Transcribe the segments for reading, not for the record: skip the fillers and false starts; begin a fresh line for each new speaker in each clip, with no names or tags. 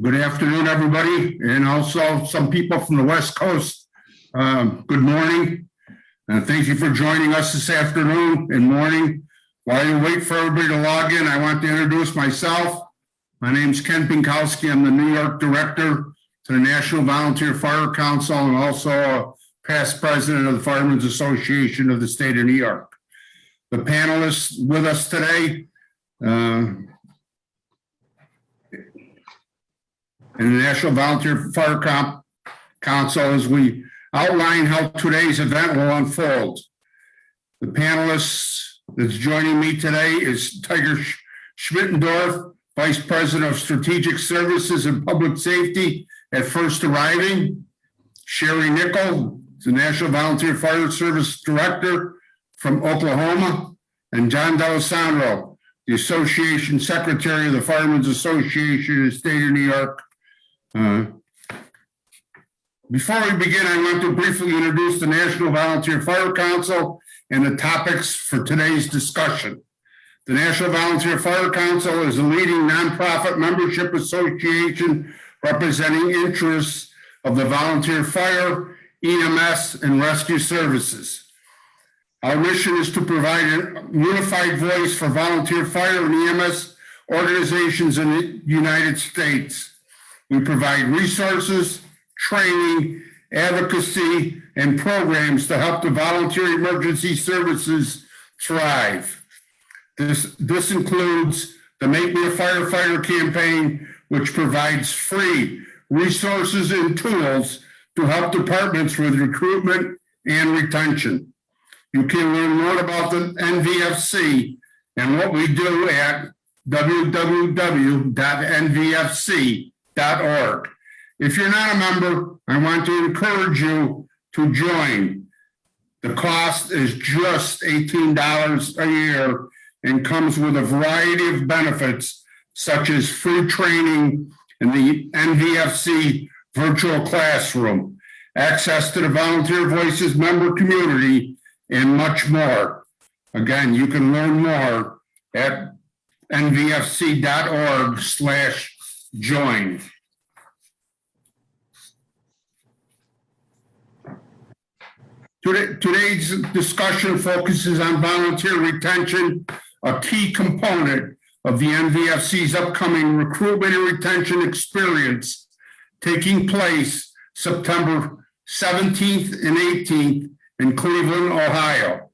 Good afternoon, everybody, and also some people from the West Coast. Good morning, and thank you for joining us this afternoon and morning. While you wait for everybody to log in, I want to introduce myself. My name is Ken Pinkowski. I'm the New York Director to the National Volunteer Fire Council and also a past president of the Firemen's Association of the State of New York. The panelists with us today and the National Volunteer Fire Council as we outline how today's event will unfold. The panelists that's joining me today is Tiger Schmittendorf, Vice President of Strategic Services and Public Safety at First Arriving, Sheri Nickel, the National Volunteer Fire Service Director from Oklahoma, and John D'Alessandro, the Association Secretary of the Firemen's Association of the State of New York. Before we begin, I want to briefly introduce the National Volunteer Fire Council and the topics for today's discussion. The National Volunteer Fire Council is a leading nonprofit membership association representing interests of the volunteer fire, EMS, and rescue services. Our mission is to provide a unified voice for volunteer fire and EMS organizations in the United States. We provide resources, training, advocacy, and programs to help the volunteer emergency services thrive. This includes the Make Me a Firefighter campaign, which provides free resources and tools to help departments with recruitment and retention. You can learn more about the NVFC and what we do at www.nvfc.org. If you're not a member, I want to encourage you to join. The cost is just $18 a year and comes with a variety of benefits, such as free training in the NVFC virtual classroom, access to the Volunteer Voices member community, and much more. Again, you can learn more at nvfc.org/join. Today's discussion focuses on volunteer retention, a key component of the NVFC's upcoming recruitment and retention experience taking place September 17th and 18th in Cleveland, Ohio.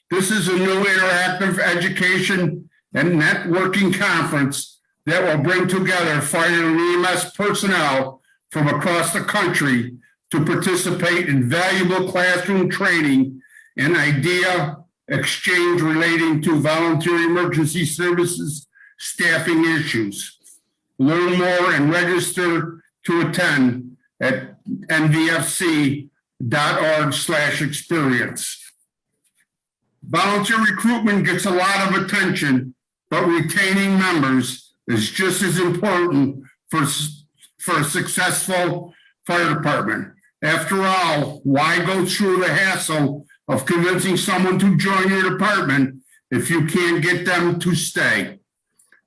This is a new interactive education and networking conference that will bring together fire and EMS personnel from across the country to participate in valuable classroom training and idea exchange relating to volunteer emergency services staffing issues. Learn more and register to attend at nvfc.org/experience. Volunteer recruitment gets a lot of attention, but retaining members is just as important for a successful fire department. After all, why go through the hassle of convincing someone to join your department if you can't get them to stay?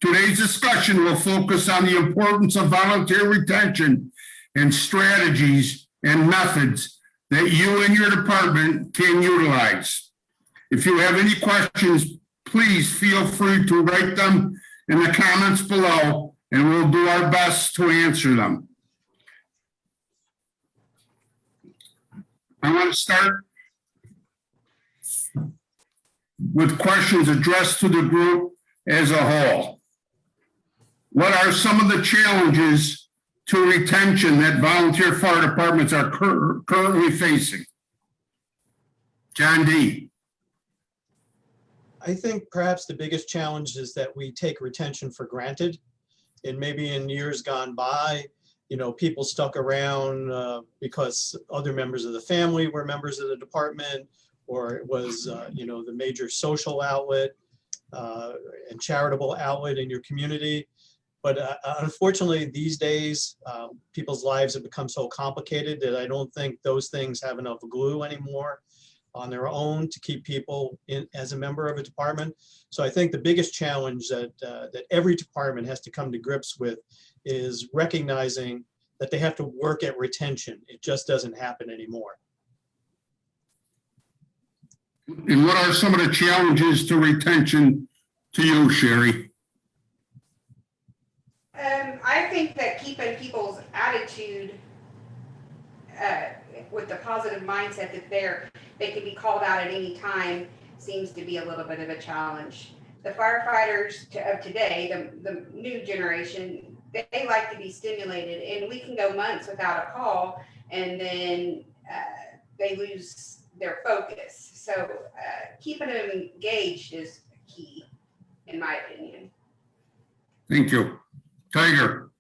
Today's discussion will focus on the importance of volunteer retention and strategies and methods that you and your department can utilize. If you have any questions, please feel free to write them in the comments below, and we'll do our best to answer them. I want to start with questions addressed to the group as a whole. What are some of the challenges to retention that volunteer fire departments are currently facing? John D.
I think perhaps the biggest challenge is that we take retention for granted. And maybe in years gone by, you know, people stuck around because other members of the family were members of the department, or it was, you know, the major social outlet. and charitable outlet in your community. But unfortunately, these days, people's lives have become so complicated that I don't think those things have enough glue anymore on their own to keep people in as a member of a department. So I think the biggest challenge that every department has to come to grips with is recognizing that they have to work at retention. It just doesn't happen anymore.
And what are some of the challenges to retention to you, Sheri?
I think that keeping people's attitude with the positive mindset that they can be called out at any time seems to be a little bit of a challenge. The firefighters of today, the new generation, they like to be stimulated, and we can go months without a call, and then they lose their focus. So keeping them engaged is key, in my opinion.
Thank you. Tiger.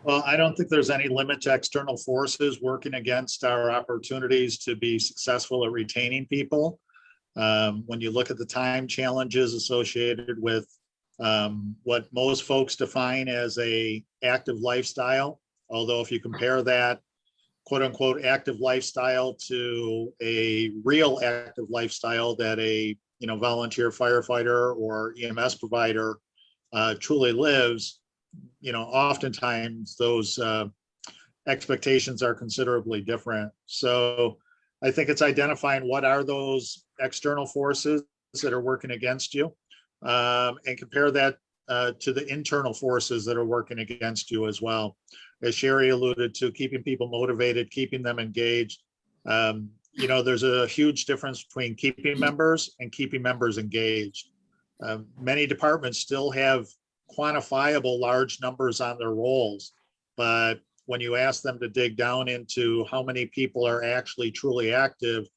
Well, I don't think there's any limit to external forces working against our opportunities to be successful at retaining people. When you look at the time challenges associated with what most folks define as a active lifestyle, although if you compare that quote unquote active lifestyle to a real active lifestyle that a volunteer firefighter or EMS provider truly lives, oftentimes those expectations are considerably different. So I think it's identifying what are those external forces that are working against you, and compare that to the internal forces that are working against you as well. As Sheri alluded to, keeping people motivated, keeping them engaged. There's a huge difference between keeping members and keeping members engaged. Many departments still have quantifiable large numbers on their rolls, but when you ask them to dig down into how many people are actually truly active,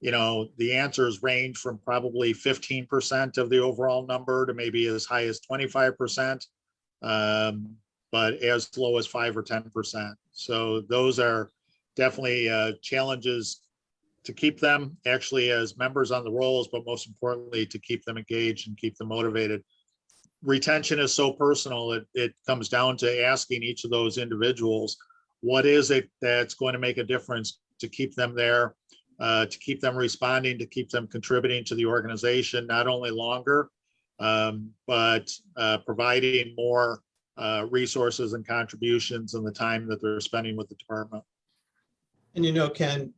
the answers range from probably 15% of the overall number to maybe as high as 25%, but as low as 5 or 10%. So those are definitely challenges to keep them actually as members on the rolls, but most importantly, to keep them engaged and keep them motivated. Retention is so personal. It comes down to asking each of those individuals, what is it that's going to make a difference to keep them there, to keep them responding, to keep them contributing to the organization, not only longer, but providing more resources and contributions in the time that they're spending with the department.
And Ken,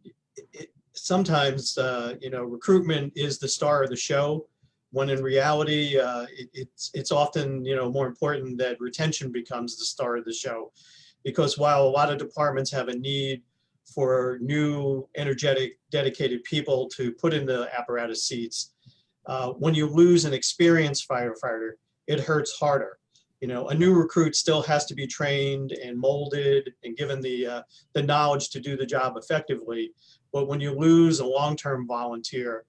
sometimes recruitment is the star of the show, when in reality it's often more important that retention becomes the star of the show. Because while a lot of departments have a need for new, energetic, dedicated people to put in the apparatus seats, when you lose an experienced firefighter, it hurts harder. A new recruit still has to be trained and molded and given the knowledge to do the job effectively. But when you lose a long-term volunteer,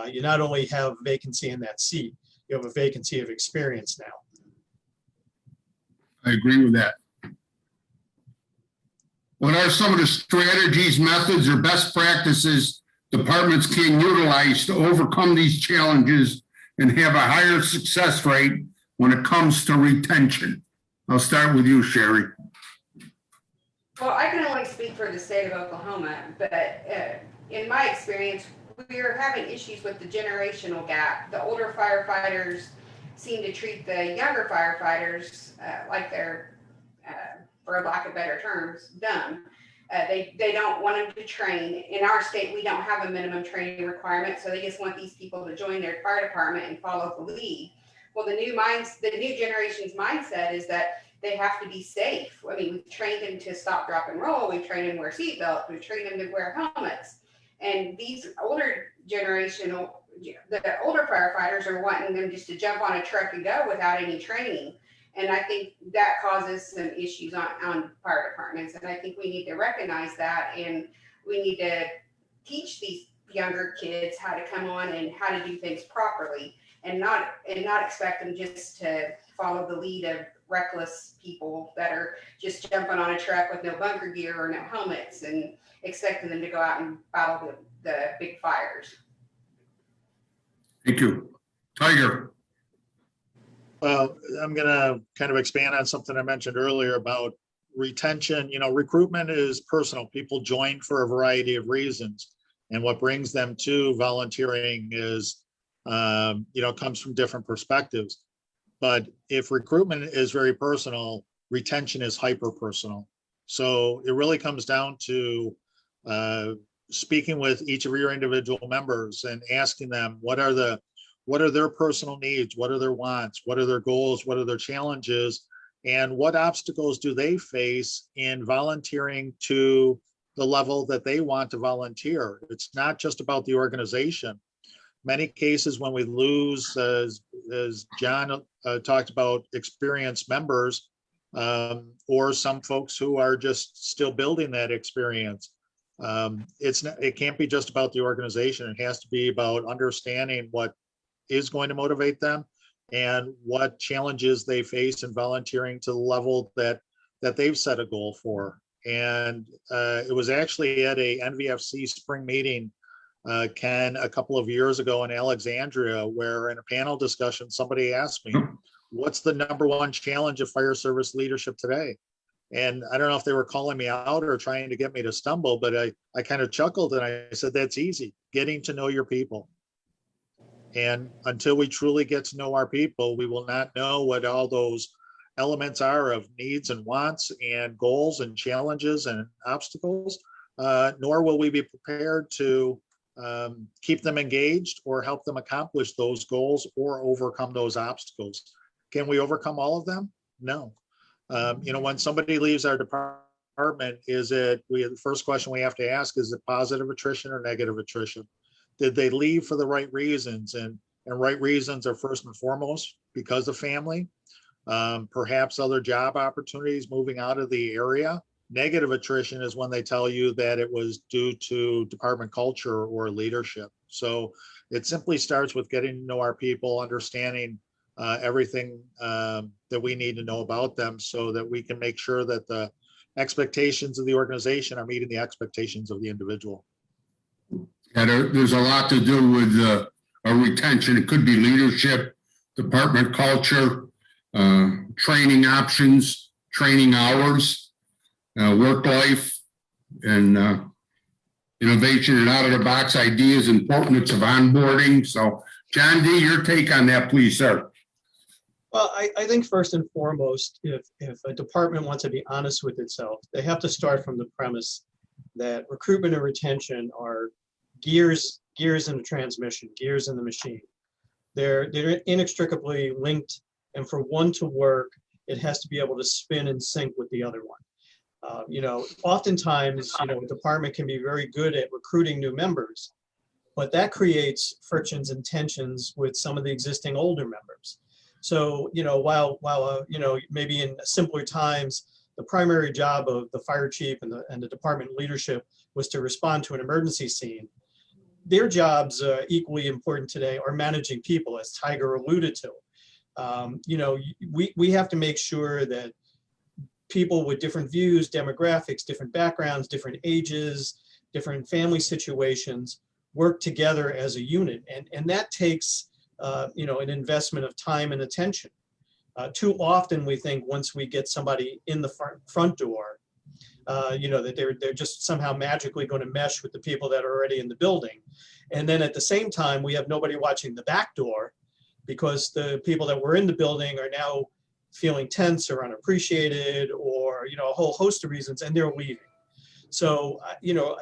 you not only have a vacancy in that seat, you have a vacancy of experience now.
I agree with that. What are some of the strategies, methods, or best practices departments can utilize to overcome these challenges and have a higher success rate when it comes to retention? I'll start with you, Sheri.
Well, I can only speak for the state of Oklahoma, but in my experience, we're having issues with the generational gap. The older firefighters seem to treat the younger firefighters like they're, for lack of better terms, dumb. They don't want them to train. In our state, we don't have a minimum training requirement, so they just want these people to join their fire department and follow the lead. Well, the new generation's mindset is that they have to be safe. I mean, we've trained them to stop, drop, and roll. We've trained them to wear seatbelts. We've trained them to wear helmets. And these older generational, the older firefighters are wanting them just to jump on a truck and go without any training. And I think that causes some issues on fire departments. And I think we need to recognize that, and we need to teach these younger kids how to come on and how to do things properly, and not expect them just to follow the lead of reckless people that are just jumping on a truck with no bunker gear or no helmets and expecting them to go out and battle the big fires.
Thank you. Tiger.
Well, I'm gonna kind of expand on something I mentioned earlier about retention. Recruitment is personal. People join for a variety of reasons. And what brings them to volunteering is, comes from different perspectives. But if recruitment is very personal, retention is hyper personal. So it really comes down to speaking with each of your individual members and asking them what are their personal needs, what are their wants, what are their goals, what are their challenges, and what obstacles do they face in volunteering to the level that they want to volunteer. It's not just about the organization. Many cases when we lose, as John talked about, experienced members, or some folks who are just still building that experience. It can't be just about the organization. It has to be about understanding what is going to motivate them and what challenges they face in volunteering to the level that they've set a goal for. And it was actually at a NVFC spring meeting, Ken, a couple of years ago in Alexandria, where in a panel discussion, somebody asked me, what's the number one challenge of fire service leadership today? And I don't know if they were calling me out or trying to get me to stumble, but I kind of chuckled and I said, that's easy, getting to know your people. And until we truly get to know our people, we will not know what all those elements are of needs and wants and goals and challenges and obstacles, nor will we be prepared to keep them engaged or help them accomplish those goals or overcome those obstacles. Can we overcome all of them? No. When somebody leaves our department, the first question we have to ask, is it positive attrition or negative attrition? Did they leave for the right reasons? And right reasons are first and foremost because of family, perhaps other job opportunities, moving out of the area. Negative attrition is when they tell you that it was due to department culture or leadership. So it simply starts with getting to know our people, understanding everything that we need to know about them so that we can make sure that the expectations of the organization are meeting the expectations of the individual.
And there's a lot to do with a retention. It could be leadership, department culture, training options, training hours, work life, and innovation and out of the box ideas, importance of onboarding. So, John D., your take on that, please, sir.
Well, I think first and foremost, if a department wants to be honest with itself, they have to start from the premise that recruitment and retention are gears in the transmission, gears in the machine. They're inextricably linked, and for one to work, it has to be able to spin and sync with the other one. Oftentimes, a department can be very good at recruiting new members, but that creates frictions and tensions with some of the existing older members. So, while maybe in simpler times, the primary job of the fire chief and the department leadership was to respond to an emergency scene, their jobs, equally important today, are managing people, as Tiger alluded to. We have to make sure that people with different views, demographics, different backgrounds, different ages, different family situations work together as a unit. And that takes, an investment of time and attention. Too often we think once we get somebody in the front door, that they're just somehow magically going to mesh with the people that are already in the building. And then at the same time, we have nobody watching the back door because the people that were in the building are now feeling tense or unappreciated or, a whole host of reasons, and they're leaving. So,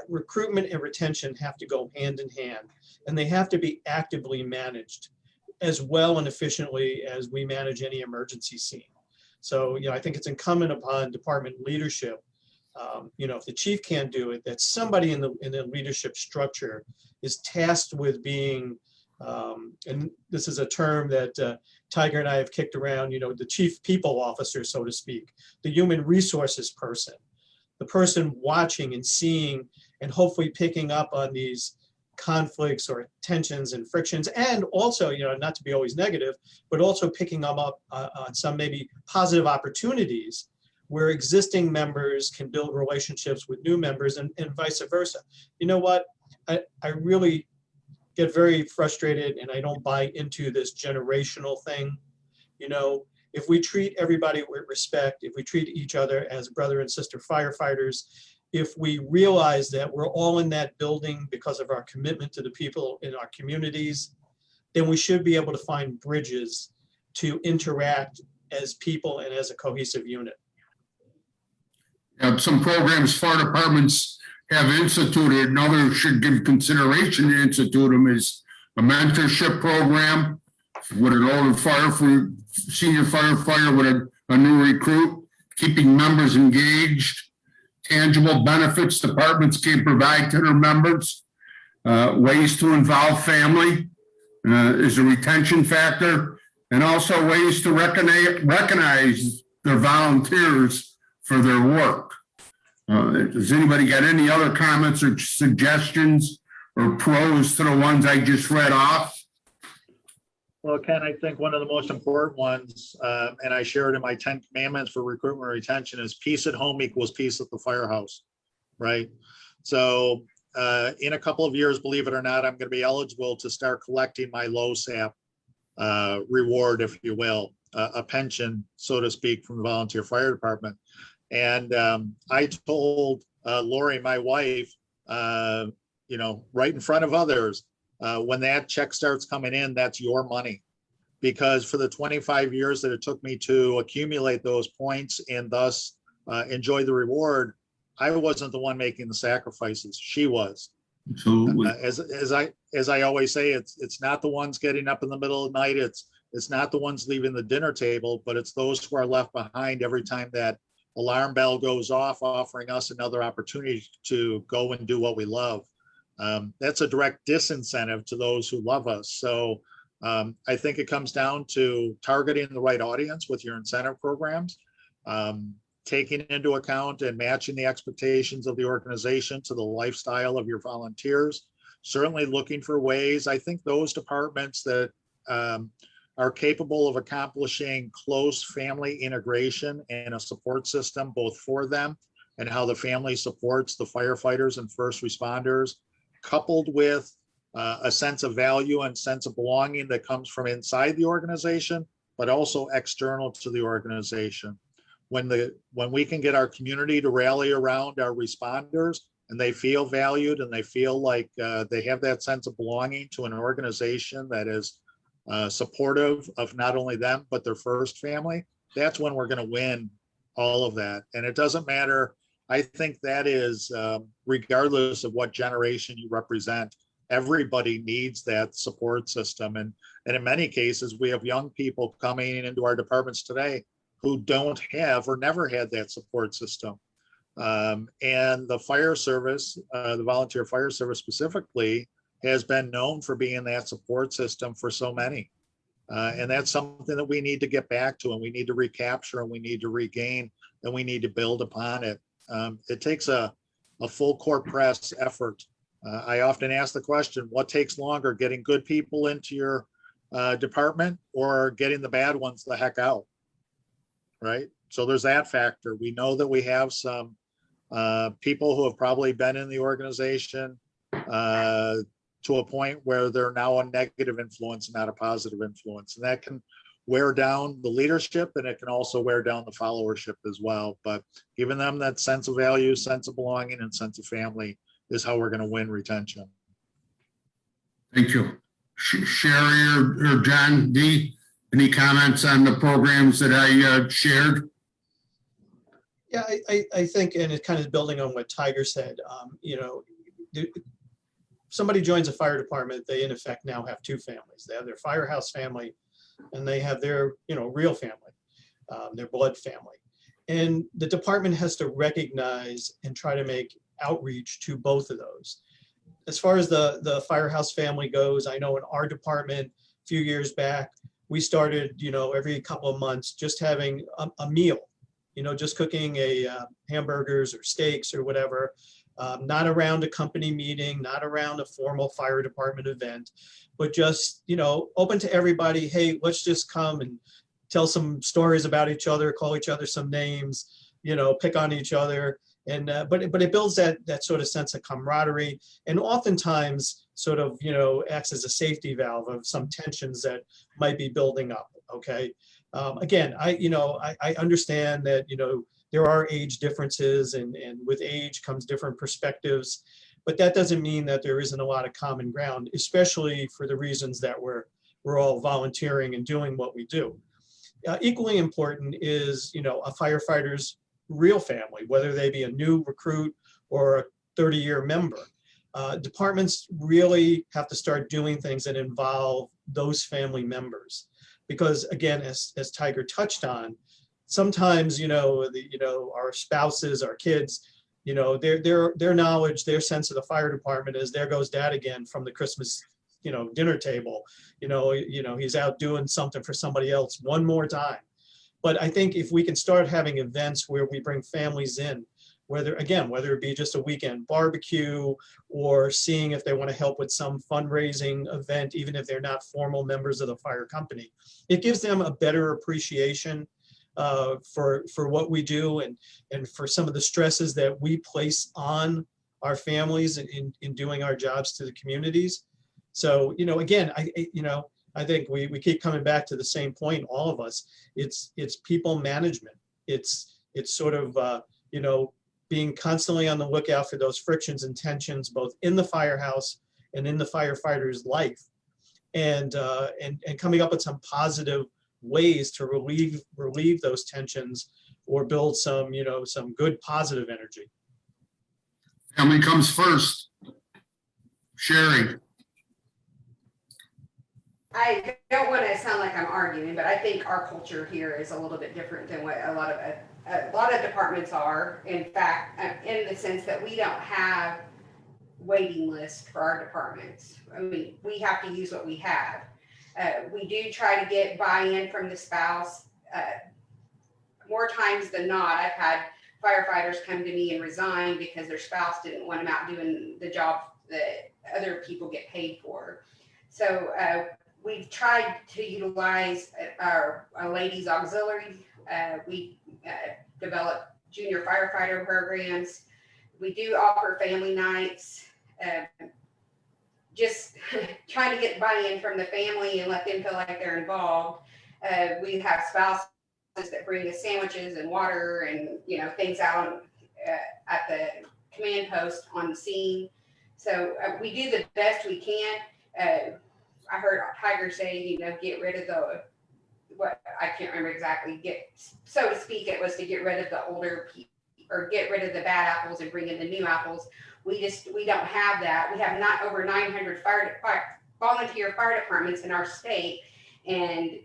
recruitment and retention have to go hand in hand, and they have to be actively managed as well and efficiently as we manage any emergency scene. So, I think it's incumbent upon department leadership, if the chief can't do it, that somebody in the leadership structure is tasked with being, and this is a term that Tiger and I have kicked around, the chief people officer, so to speak, the human resources person, the person watching and seeing and hopefully picking up on these conflicts or tensions and frictions, and also, not to be always negative, but also picking them up on some maybe positive opportunities where existing members can build relationships with new members and vice versa. You know what? I really get very frustrated and I don't buy into this generational thing. You know, if we treat everybody with respect, if we treat each other as brother and sister firefighters, if we realize that we're all in that building because of our commitment to the people in our communities, then we should be able to find bridges to interact as people and as a cohesive unit.
Some programs fire departments have instituted, and others should give consideration to institute them, is a mentorship program with an older senior firefighter with a new recruit, keeping members engaged, tangible benefits departments can provide to their members, ways to involve family is a retention factor, and also ways to recognize their volunteers for their work. Does anybody got any other comments or suggestions or pros to the ones I just read off?
Well, Ken, I think one of the most important ones, and I shared in my 10 commandments for recruitment and retention, is peace at home equals peace at the firehouse, right? So in a couple of years, believe it or not, I'm going to be eligible to start collecting my LoSAP reward, if you will, a pension, so to speak, from the volunteer fire department. And I told Lori, my wife, you know, right in front of others, when that check starts coming in, that's your money. Because for the 25 years that it took me to accumulate those points and thus enjoy the reward, I wasn't the one making the sacrifices. She was.
Absolutely.
As I always say, it's not the ones getting up in the middle of the night. It's not the ones leaving the dinner table, but it's those who are left behind every time that alarm bell goes off, offering us another opportunity to go and do what we love. That's a direct disincentive to those who love us. So I think it comes down to targeting the right audience with your incentive programs, taking into account and matching the expectations of the organization to the lifestyle of your volunteers, certainly looking for ways. I think those departments that are capable of accomplishing close family integration and a support system, both for them and how the family supports the firefighters and first responders, coupled with a sense of value and sense of belonging that comes from inside the organization, but also external to the organization. When we can get our community to rally around our responders and they feel valued and they feel like they have that sense of belonging to an organization that is supportive of not only them, but their first family, that's when we're going to win all of that. And it doesn't matter. I think that is, regardless of what generation you represent, everybody needs that support system. And in many cases, we have young people coming into our departments today who don't have or never had that support system. And the fire service, the volunteer fire service specifically, has been known for being that support system for so many. And that's something that we need to get back to, and we need to recapture, and we need to regain, and we need to build upon it. It takes a full court press effort. I often ask the question, what takes longer, getting good people into your department or getting the bad ones the heck out, right? So there's that factor. We know that we have some people who have probably been in the organization to a point where they're now a negative influence, not a positive influence. And that can wear down the leadership, and it can also wear down the followership as well. But giving them that sense of value, sense of belonging, and sense of family is how we're going to win retention.
Thank you. Sheri or John D., any comments on the programs that I shared?
Yeah, I think, and it kind of building on what Tiger said, you know, somebody joins a fire department, they in effect now have two families. They have their firehouse family and they have their, you know, real family, their blood family. And the department has to recognize and try to make outreach to both of those. As far as the firehouse family goes, I know in our department a few years back, we started, you know, every couple of months just having a meal, you know, just cooking hamburgers or steaks or whatever. Not around a company meeting, not around a formal fire department event, but just, you know, open to everybody. Hey, let's just come and tell some stories about each other, call each other some names, you know, pick on each other, And but it builds that sort of sense of camaraderie, and oftentimes sort of, you know, acts as a safety valve of some tensions that might be building up. Okay. Again, I understand that, you know, there are age differences, and with age comes different perspectives, but that doesn't mean that there isn't a lot of common ground, especially for the reasons that we're all volunteering and doing what we do. Equally important is, you know, a firefighter's real family, whether they be a new recruit or a 30-year member. Departments really have to start doing things that involve those family members, because again, as Tiger touched on, sometimes, you know, our spouses, our kids, you know, their knowledge, their sense of the fire department is, there goes dad again from the Christmas, you know, dinner table. You know, he's out doing something for somebody else one more time. But I think if we can start having events where we bring families in, whether it be just a weekend barbecue, or seeing if they want to help with some fundraising event, even if they're not formal members of the fire company, it gives them a better appreciation for what we do, and for some of the stresses that we place on our families in doing our jobs to the communities. So, you know, again, I think we keep coming back to the same point, all of us. It's people management. It's sort of, you know, being constantly on the lookout for those frictions and tensions, both in the firehouse and in the firefighter's life, and coming up with some positive ways to relieve those tensions, or build some, you know, some good positive energy.
Family comes first. Sheri.
I don't want to sound like I'm arguing, but I think our culture here is a little bit different than what a lot of departments are. In fact, in the sense that we don't have waiting lists for our departments. I mean, we have to use what we have. We do try to get buy-in from the spouse. More times than not, I've had firefighters come to me and resign because their spouse didn't want them out doing the job that other people get paid for. So we've tried to utilize our ladies auxiliary. We develop junior firefighter programs. We do offer family nights. Just trying to get buy-in from the family and let them feel like they're involved. We have spouses that bring us sandwiches and water and, you know, things out at the command post on the scene. So we do the best we can. I heard Tiger say, you know, get rid of what I can't remember exactly. So to speak, it was to get rid of the older people, or get rid of the bad apples and bring in the new apples. We don't have that. We have not over 900 volunteer fire departments in our state, and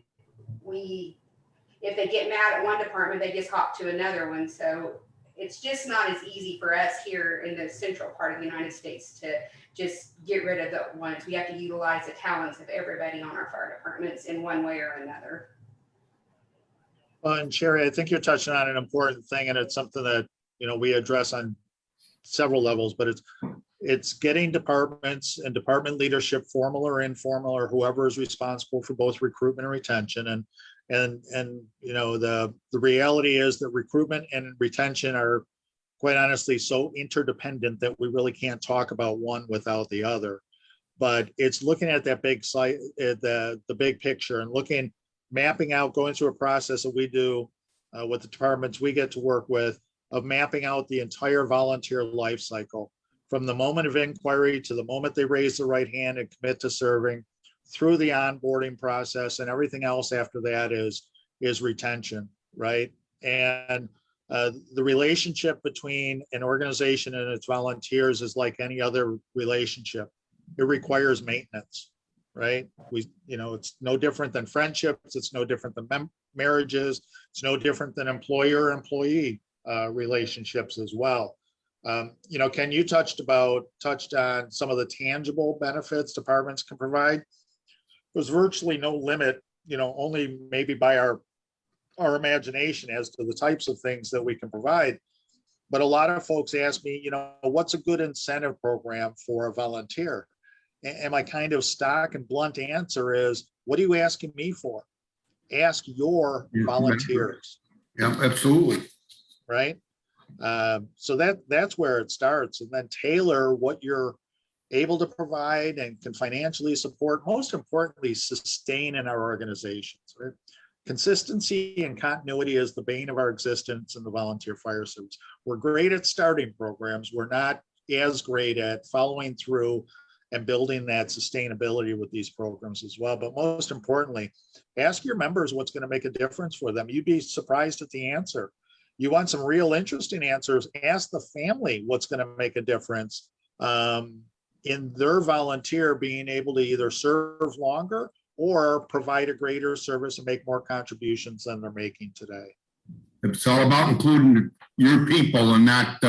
if they get mad at one department, they just hop to another one. So it's just not as easy for us here in the central part of the United States to just get rid of the ones. We have to utilize the talents of everybody on our fire departments in one way or another.
Well, and Sheri, I think you're touching on an important thing, and it's something that, you know, we address on several levels, but it's getting departments and department leadership, formal or informal, or whoever is responsible for both recruitment and retention. And you know, the reality is that recruitment and retention are, quite honestly, so interdependent that we really can't talk about one without the other. But it's looking at that big site, the big picture, and mapping out, going through a process that we do with the departments we get to work with, of mapping out the entire volunteer life cycle, from the moment of inquiry to the moment they raise the right hand and commit to serving, through the onboarding process, and everything else after that is retention, right? And the relationship between an organization and its volunteers is like any other relationship. It requires maintenance, right? It's no different than friendships. It's no different than marriages. It's no different than employer-employee relationships as well. Ken, you touched on some of the tangible benefits departments can provide. There's virtually no limit, only maybe by our imagination as to the types of things that we can provide. But a lot of folks ask me, what's a good incentive program for a volunteer? And my kind of stock and blunt answer is, what are you asking me for? Ask your volunteers.
Yeah, absolutely.
Right? So that's where it starts, and then tailor what you're able to provide and can financially support, most importantly, sustain in our organizations. Right? Consistency and continuity is the bane of our existence in the volunteer fire service. We're great at starting programs. We're not as great at following through and building that sustainability with these programs as well. But most importantly, ask your members what's going to make a difference for them. You'd be surprised at the answer. You want some real interesting answers, ask the family what's going to make a difference in their volunteer being able to either serve longer or provide a greater service and make more contributions than they're making today.
It's all about including your people and not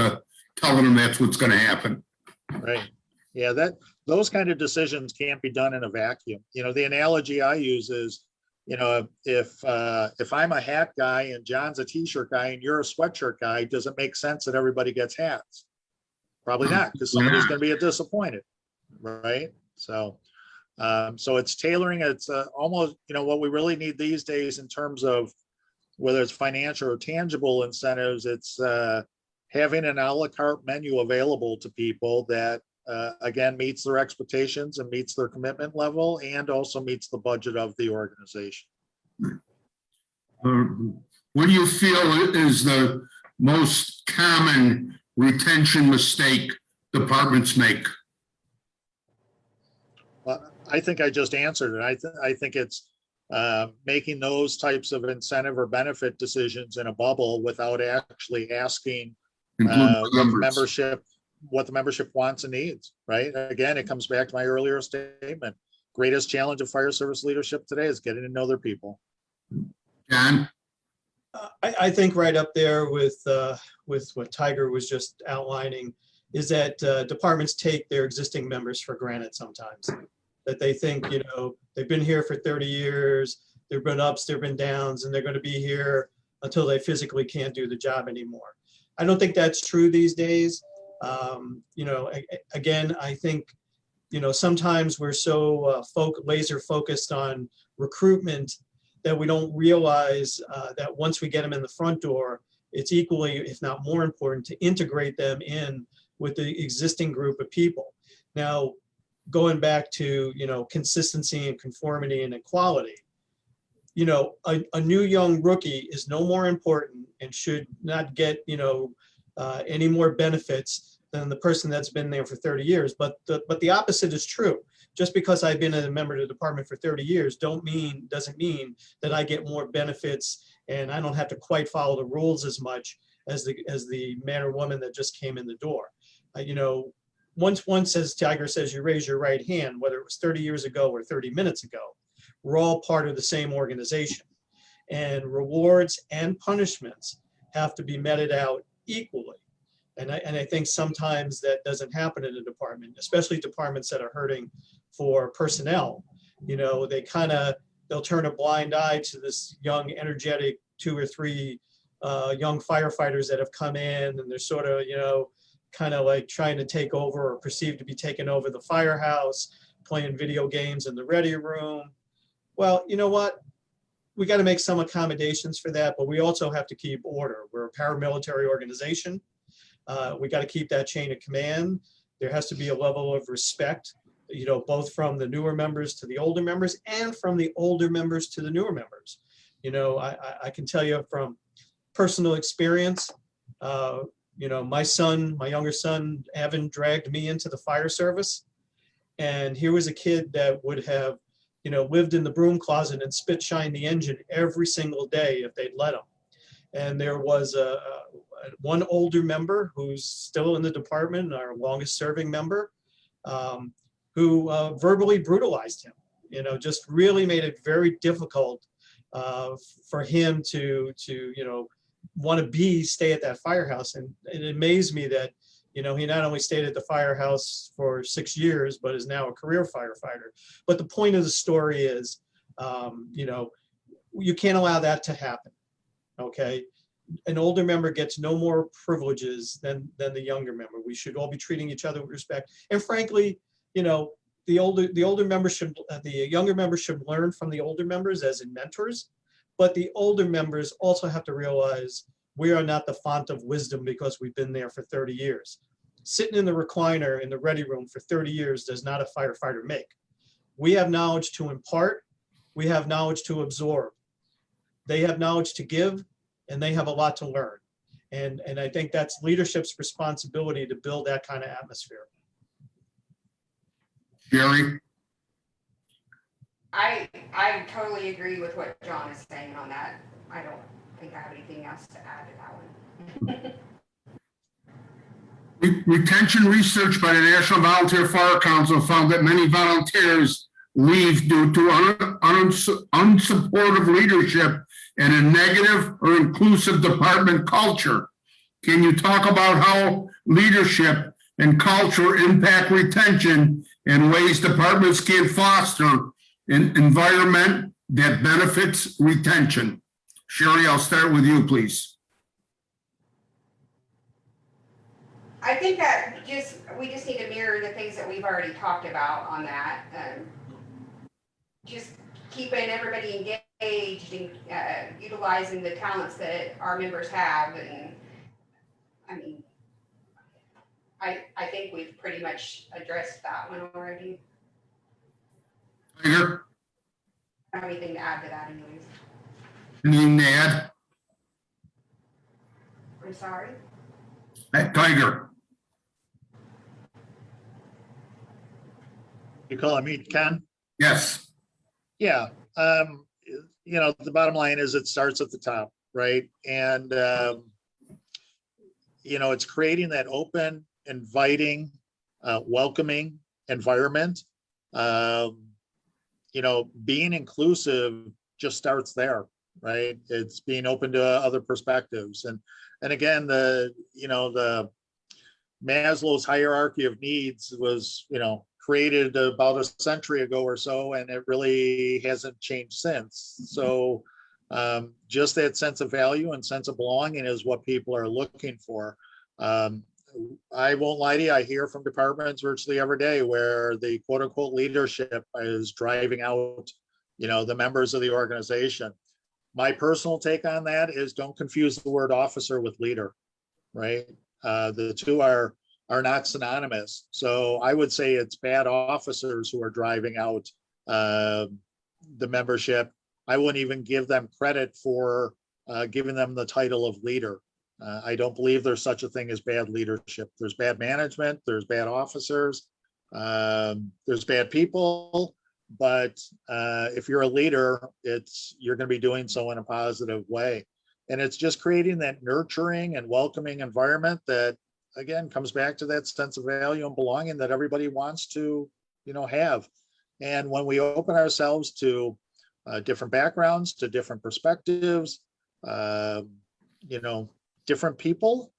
telling them that's what's going to happen.
Right. Yeah, those kind of decisions can't be done in a vacuum. You know, the analogy I use is, you know, if I'm a hat guy and John's a t-shirt guy and you're a sweatshirt guy, does it make sense that everybody gets hats? Probably not, because somebody's going to be disappointed, right? So, so it's tailoring. It's almost, you know, what we really need these days in terms of whether it's financial or tangible incentives. It's having an a la carte menu available to people that, again, meets their expectations and meets their commitment level and also meets the budget of the organization.
What do you feel is the most common retention mistake departments make?
Well, I think I just answered it. I think it's making those types of incentive or benefit decisions in a bubble without actually asking what the membership wants and needs, right? Again, it comes back to my earlier statement. Greatest challenge of fire service leadership today is getting to know their people.
John?
I think right up there with what Tiger was just outlining is that departments take their existing members for granted sometimes. That they think, you know, they've been here for 30 years, there've been ups, there've been downs, and they're going to be here until they physically can't do the job anymore. I don't think that's true these days. You know, again, I think, you know, sometimes we're so laser focused on recruitment that we don't realize that once we get them in the front door, it's equally, if not more important, to integrate them in with the existing group of people. Now, going back to, you know, consistency and conformity and equality, you know, a new young rookie is no more important and should not get, you know, any more benefits than the person that's been there for 30 years. But the opposite is true. Just because I've been a member of the department for 30 years doesn't mean that I get more benefits and I don't have to quite follow the rules as much as the man or woman that just came in the door. You know, once as Tiger says, you raise your right hand, whether it was 30 years ago or 30 minutes ago, we're all part of the same organization. And rewards and punishments have to be meted out equally. And I think sometimes that doesn't happen in a department, especially departments that are hurting for personnel. You know, they'll turn a blind eye to this young, energetic 2 or 3 young firefighters that have come in, and they're sort of, you know, kind of like trying to take over or perceived to be taking over the firehouse, playing video games in the ready room. Well, you know what? We got to make some accommodations for that, but we also have to keep order. We're a paramilitary organization. We got to keep that chain of command. There has to be a level of respect, you know, both from the newer members to the older members and from the older members to the newer members. You know, I can tell you from personal experience, you know, my younger son, Evan, dragged me into the fire service. And here was a kid that would have, you know, lived in the broom closet and spit shine the engine every single day if they'd let him. And there was one older member who's still in the department, our longest serving member, who verbally brutalized him, you know, just really made it very difficult for him to you know, want to stay at that firehouse. And it amazed me that, you know, he not only stayed at the firehouse for 6 years, but is now a career firefighter. But the point of the story is, you know, you can't allow that to happen. Okay. An older member gets no more privileges than the younger member. We should all be treating each other with respect. And frankly, you know, the younger members should learn from the older members as in mentors, but the older members also have to realize we are not the font of wisdom because we've been there for 30 years. Sitting in the recliner in the ready room for 30 years does not a firefighter make. We have knowledge to impart. We have knowledge to absorb. They have knowledge to give, and they have a lot to learn. And I think that's leadership's responsibility to build that kind of atmosphere.
Sheri?
I totally agree with what John is saying on that. I don't think I have anything else to add to that one.
Retention research by the National Volunteer Fire Council found that many volunteers leave due to unsupportive leadership and a negative or inclusive department culture. Can you talk about how leadership and culture impact retention and ways departments can foster an environment that benefits retention? Sheri, I'll start with you, please.
I think that we just need to mirror the things that we've already talked about on that. Just keeping everybody engaged and utilizing the talents that our members have. And I mean, I think we've pretty much addressed that one already.
Tiger,
I don't have anything to add to that anyways.
anything to add?
I'm sorry.
Tiger.
You calling me Ken?
Yes.
Yeah. The bottom line is it starts at the top, right? And, it's creating that open, inviting, welcoming environment. Being inclusive just starts there, right? It's being open to other perspectives. And again, the Maslow's hierarchy of needs was, created about a century ago or so, and it really hasn't changed since. So just that sense of value and sense of belonging is what people are looking for. I won't lie to you, I hear from departments virtually every day where the quote unquote leadership is driving out, the members of the organization. My personal take on that is don't confuse the word officer with leader, right? The two are not synonymous. So I would say it's bad officers who are driving out the membership. I wouldn't even give them credit for giving them the title of leader. I don't believe there's such a thing as bad leadership. There's bad management, there's bad officers, there's bad people, but if you're a leader, you're going to be doing so in a positive way. And it's just creating that nurturing and welcoming environment that, again, comes back to that sense of value and belonging that everybody wants to, have. And when we open ourselves to different backgrounds, to different perspectives, different people,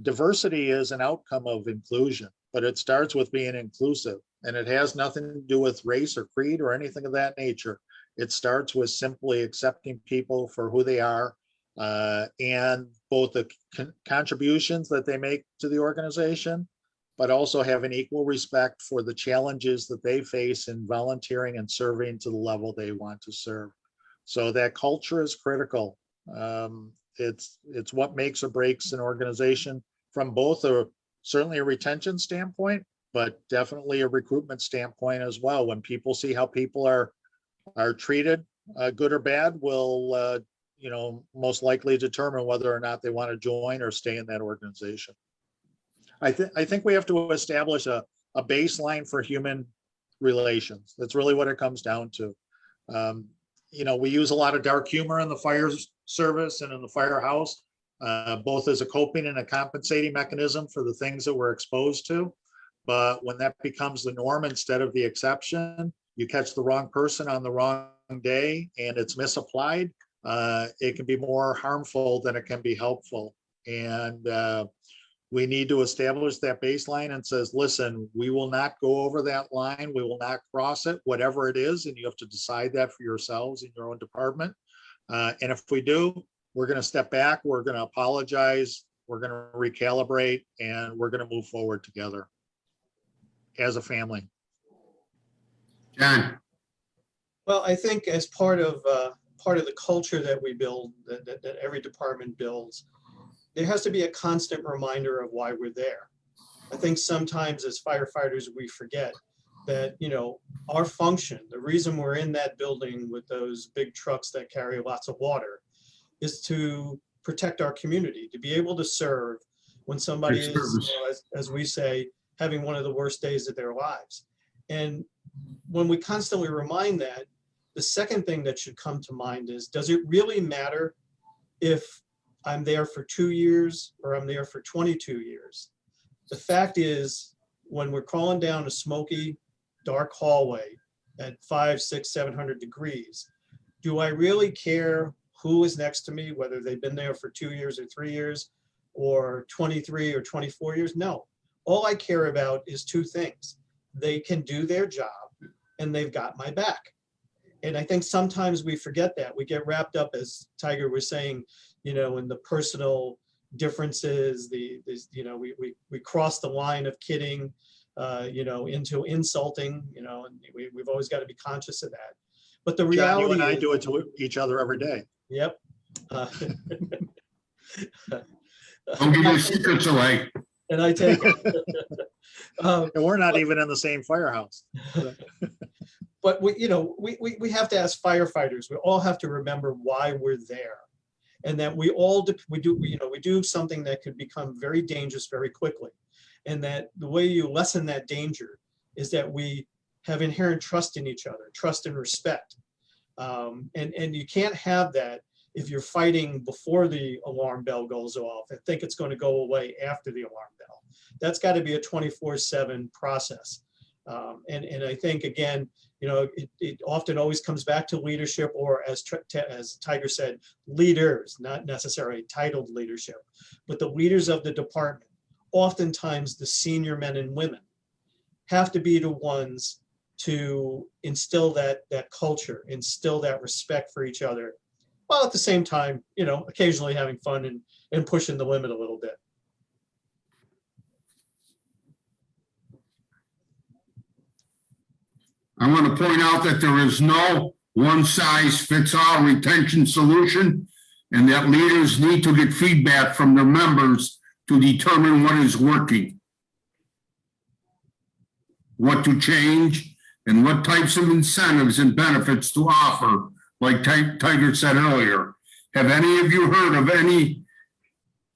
diversity is an outcome of inclusion, but it starts with being inclusive, and it has nothing to do with race or creed or anything of that nature. It starts with simply accepting people for who they are, and both the contributions that they make to the organization, but also having equal respect for the challenges that they face in volunteering and serving to the level they want to serve. So that culture is critical. It's what makes or breaks an organization from both certainly a retention standpoint, but definitely a recruitment standpoint as well. When people see how people are treated, good or bad, will most likely determine whether or not they want to join or stay in that organization. I think we have to establish a baseline for human relations. That's really what it comes down to. We use a lot of dark humor in the fire service and in the firehouse, both as a coping and a compensating mechanism for the things that we're exposed to. But when that becomes the norm instead of the exception, you catch the wrong person on the wrong day and it's misapplied, it can be more harmful than it can be helpful. And we need to establish that baseline and says, listen, we will not go over that line. We will not cross it, whatever it is. And you have to decide that for yourselves in your own department. And if we do, we're going to step back. We're going to apologize. We're going to recalibrate, and we're going to move forward together as a family.
John.
Well, I think as part of the culture that we build, that every department builds, there has to be a constant reminder of why we're there. I think sometimes as firefighters, we forget that, our function, the reason we're in that building with those big trucks that carry lots of water is to protect our community, to be able to serve when somebody is, as we say, having one of the worst days of their lives. And when we constantly remind that, the second thing that should come to mind is, does it really matter if I'm there for 2 years or I'm there for 22 years? The fact is, when we're crawling down a smoky, dark hallway at 500, 600, 700 degrees, do I really care who is next to me, whether they've been there for 2 years or 3 years or 23 or 24 years? No. All I care about is two things. They can do their job and they've got my back. And I think sometimes we forget that. We get wrapped up, as Tiger was saying, in the personal differences, we cross the line of kidding, into insulting, and we've always got to be conscious of that. But the
John,
reality
you and I
is,
do it to each other every day.
yep.
Don't give your secrets away.
And I take it.
And we're not even in the same firehouse.
But we have to ask firefighters. We all have to remember why we're there, and that we do something that could become very dangerous very quickly, and that the way you lessen that danger is that we have inherent trust in each other, trust and respect, and you can't have that if you're fighting before the alarm bell goes off and think it's going to go away after the alarm bell. That's got to be a 24/7 process. And I think, again, it often always comes back to leadership, or as Tiger said, leaders, not necessarily titled leadership, but the leaders of the department, oftentimes the senior men and women, have to be the ones to instill that culture, instill that respect for each other, while at the same time, occasionally having fun and pushing the limit a little bit.
I want to point out that there is no one-size-fits-all retention solution, and that leaders need to get feedback from their members to determine what is working, what to change, and what types of incentives and benefits to offer, like Tiger said earlier. Have any of you heard of any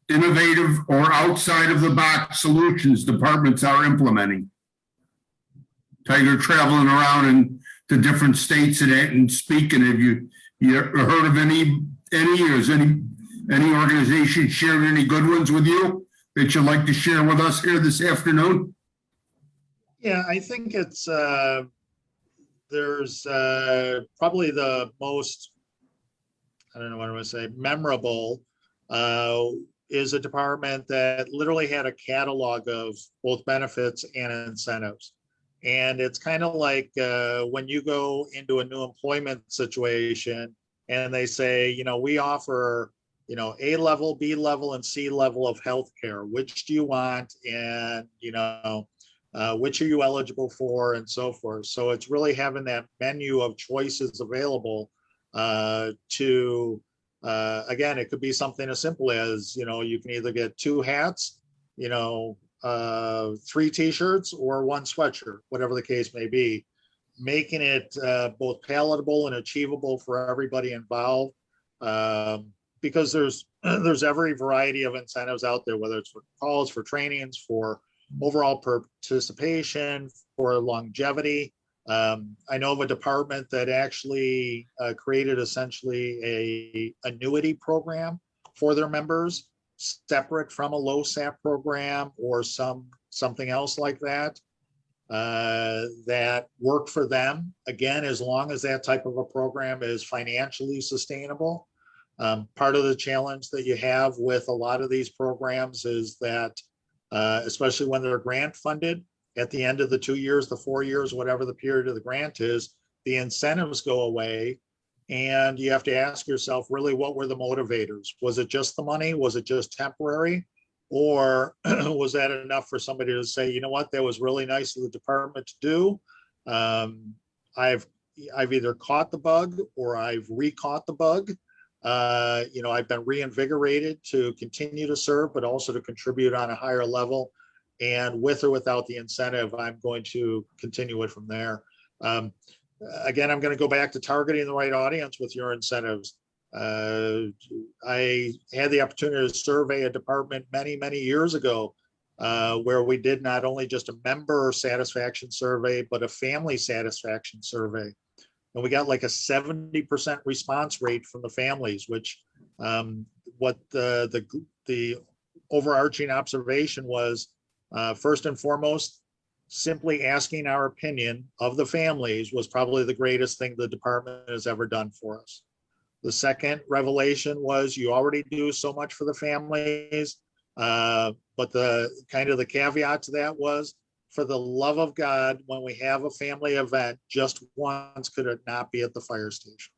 innovative or outside of the box solutions departments are implementing? Tiger, traveling around in the different states and speaking, have you heard of any organization sharing any good ones with you that you'd like to share with us here this afternoon?
Yeah, I think it's there's probably the most, I don't know what I'm going to say, memorable is a department that literally had a catalog of both benefits and incentives. And it's kind of like when you go into a new employment situation and they say, we offer, A level, B level, and C level of healthcare. Which do you want? And, which are you eligible for, and so forth. So it's really having that menu of choices available to, again, it could be something as simple as, you can either get 2 hats, 3 t-shirts, or 1 sweatshirt, whatever the case may be, making it both palatable and achievable for everybody involved, because there's every variety of incentives out there, whether it's for calls, for trainings, for overall participation, for longevity. I know of a department that actually created essentially a annuity program for their members, separate from a low SAP program or something else like that, that work for them. Again, as long as that type of a program is financially sustainable. Part of the challenge that you have with a lot of these programs is that, especially when they're grant funded, at the end of the 2 years, the 4 years, whatever the period of the grant is, the incentives go away. And you have to ask yourself, really, what were the motivators? Was it just the money? Was it just temporary? Or was that enough for somebody to say, you know what, that was really nice of the department to do. I've either caught the bug or I've re-caught the bug. I've been reinvigorated to continue to serve, but also to contribute on a higher level. And with or without the incentive, I'm going to continue it from there. Again, I'm going to go back to targeting the right audience with your incentives. I had the opportunity to survey a department many, many years ago, where we did not only just a member satisfaction survey, but a family satisfaction survey. And we got like a 70% response rate from the families, which what the overarching observation was, first and foremost, simply asking our opinion of the families was probably the greatest thing the department has ever done for us. The second revelation was you already do so much for the families, but the kind of the caveat to that was, for the love of God, when we have a family event, just once could it not be at the fire station,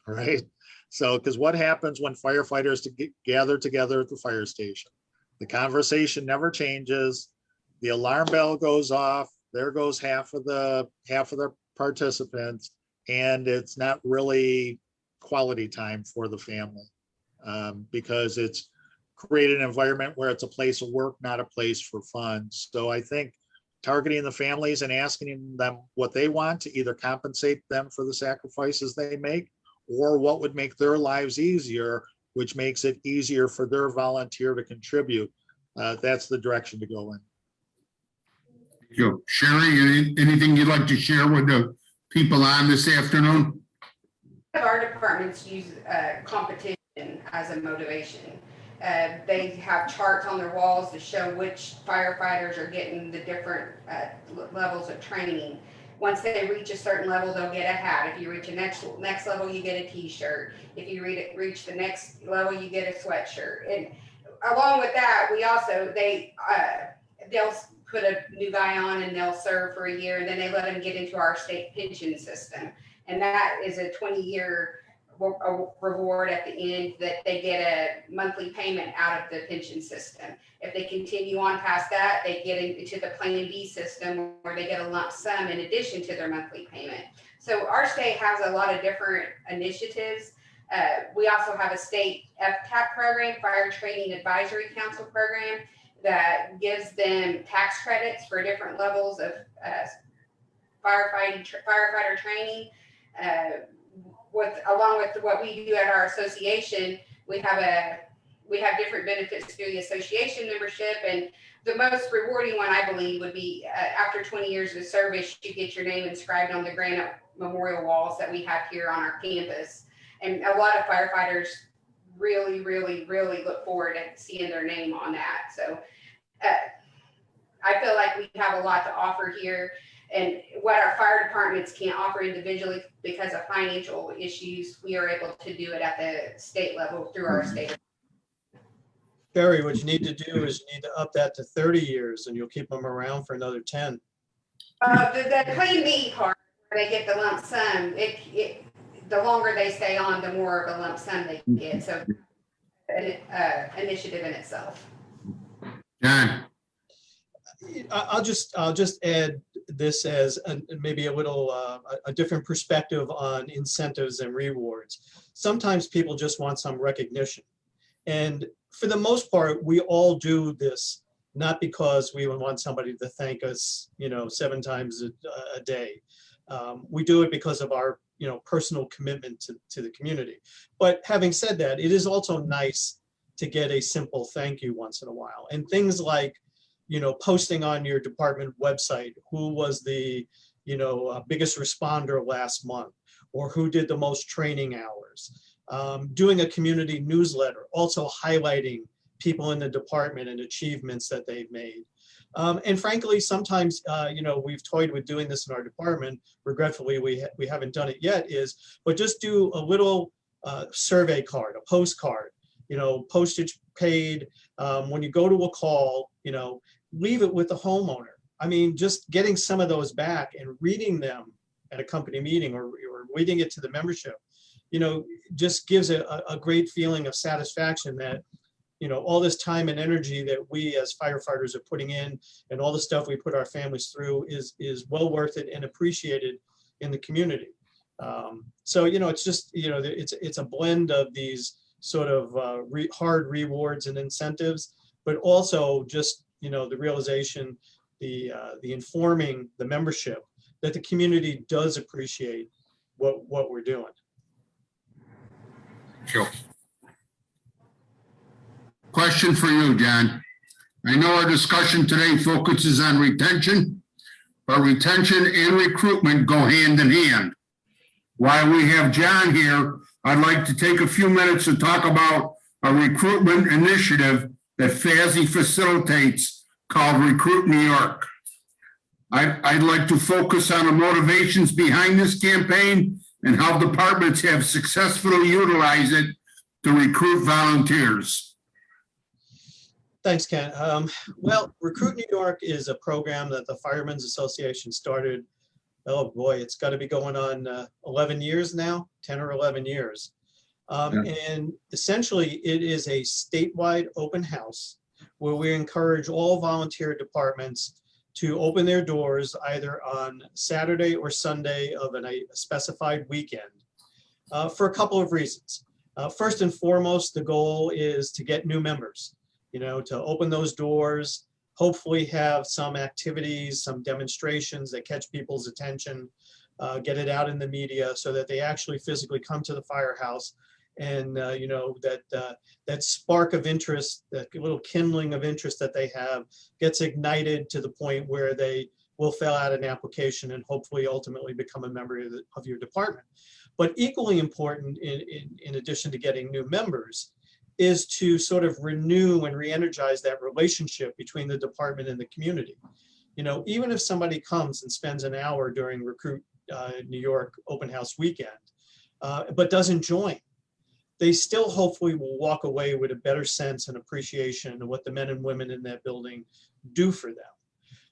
right? So, because what happens when firefighters gather together at the fire station? The conversation never changes. The alarm bell goes off. There goes half of the participants, and it's not really quality time for the family, because it's created an environment where it's a place of work, not a place for fun. So I think targeting the families and asking them what they want to either compensate them for the sacrifices they make, or what would make their lives easier, which makes it easier for their volunteer to contribute. That's the direction to go in.
Thank you. Sheri, anything you'd like to share with the people on this afternoon?
Our departments use competition as a motivation. They have charts on their walls to show which firefighters are getting the different levels of training. Once they reach a certain level, they'll get a hat. If you reach a next level, you get a t-shirt. If you reach the next level, you get a sweatshirt. And along with that, we also, they'll put a new guy on and they'll serve for a year, and then they let them get into our state pension system. And that is a 20-year reward at the end, that they get a monthly payment out of the pension system. If they continue on past that, they get into the Plan B system, where they get a lump sum in addition to their monthly payment. So our state has a lot of different initiatives. We also have a state FTAP program, Fire Training Advisory Council program, that gives them tax credits for different levels of firefighter training. Along with what we do at our association, we have different benefits through the association membership, and the most rewarding one, I believe, would be after 20 years of service, you get your name inscribed on the granite memorial walls that we have here on our campus. And a lot of firefighters really, really, really look forward to seeing their name on that. So I feel like we have a lot to offer here. And what our fire departments can't offer individually because of financial issues, we are able to do it at the state level through our state.
Barry, what you need to do is you need to up that to 30 years, and you'll keep them around for another 10.
The Plan B part, where they get the lump sum, the longer they stay on, the more of a lump sum they get. So an initiative in itself.
John?
I'll just add this as maybe a little a different perspective on incentives and rewards. Sometimes people just want some recognition, and for the most part, we all do this not because we want somebody to thank us, 7 times a day. We do it because of our personal commitment to the community. But having said that, it is also nice to get a simple thank you once in a while, and things like posting on your department website who was the biggest responder last month, or who did the most training hours. Doing a community newsletter, also highlighting people in the department and achievements that they've made. And frankly, sometimes, we've toyed with doing this in our department. Regretfully, we haven't done it yet, but just do a little survey card, a postcard, postage paid. When you go to a call, leave it with the homeowner. I mean, just getting some of those back and reading them at a company meeting, or reading it to the membership, just gives a great feeling of satisfaction that, all this time and energy that we as firefighters are putting in, and all the stuff we put our families through is well worth it and appreciated in the community. So, it's just, it's a blend of these sort of hard rewards and incentives, but also just, the realization, the informing the membership that the community does appreciate what we're doing.
Sure. Question for you, John. I know our discussion today focuses on retention, but retention and recruitment go hand in hand. While we have John here, I'd like to take a few minutes to talk about a recruitment initiative that FASI facilitates called Recruit New York. I'd like to focus on the motivations behind this campaign and how departments have successfully utilized it to recruit volunteers.
Thanks, Ken. Well, Recruit New York is a program that the Firemen's Association started. Oh boy, it's got to be going on 11 years now, 10 or 11 years. And essentially, it is a statewide open house where we encourage all volunteer departments to open their doors either on Saturday or Sunday of a specified weekend for a couple of reasons. First and foremost, the goal is to get new members, to open those doors, hopefully have some activities, some demonstrations that catch people's attention, get it out in the media so that they actually physically come to the firehouse. And, that spark of interest, that little kindling of interest that they have gets ignited to the point where they will fill out an application and hopefully ultimately become a member of your department. But equally important, in addition to getting new members, is to sort of renew and re-energize that relationship between the department and the community. Even if somebody comes and spends an hour during Recruit New York open house weekend, but doesn't join, they still hopefully will walk away with a better sense and appreciation of what the men and women in that building do for them.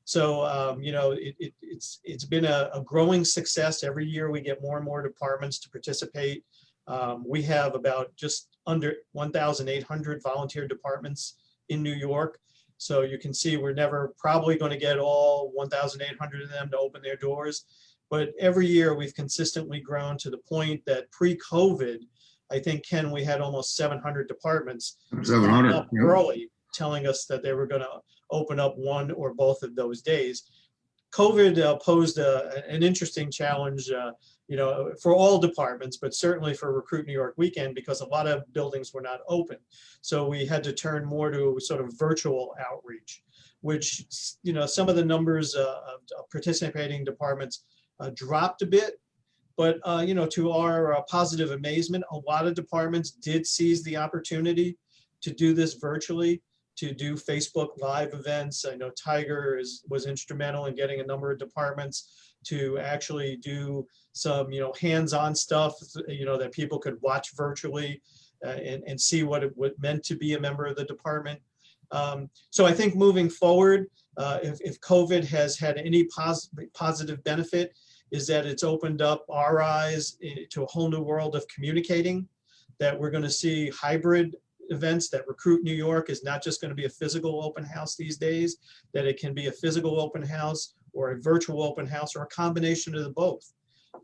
So, it's been a growing success. Every year we get more and more departments to participate. We have about just under 1,800 volunteer departments in New York. So you can see we're never probably going to get all 1,800 of them to open their doors. But every year we've consistently grown to the point that pre-COVID, I think, Ken, we had almost 700 departments
700
up early telling us that they were going to open up one or both of those days. COVID posed an interesting challenge, for all departments, but certainly for Recruit New York weekend, because a lot of buildings were not open. So we had to turn more to sort of virtual outreach, which, some of the numbers of participating departments dropped a bit. But, to our positive amazement, a lot of departments did seize the opportunity to do this virtually, to do Facebook Live events. I know Tiger was instrumental in getting a number of departments to actually do some, hands-on stuff, that people could watch virtually and see what it meant to be a member of the department. So I think moving forward, if COVID has had any positive benefit, is that it's opened up our eyes to a whole new world of communicating, that we're going to see hybrid events, that Recruit New York is not just going to be a physical open house these days, that it can be a physical open house or a virtual open house or a combination of the both.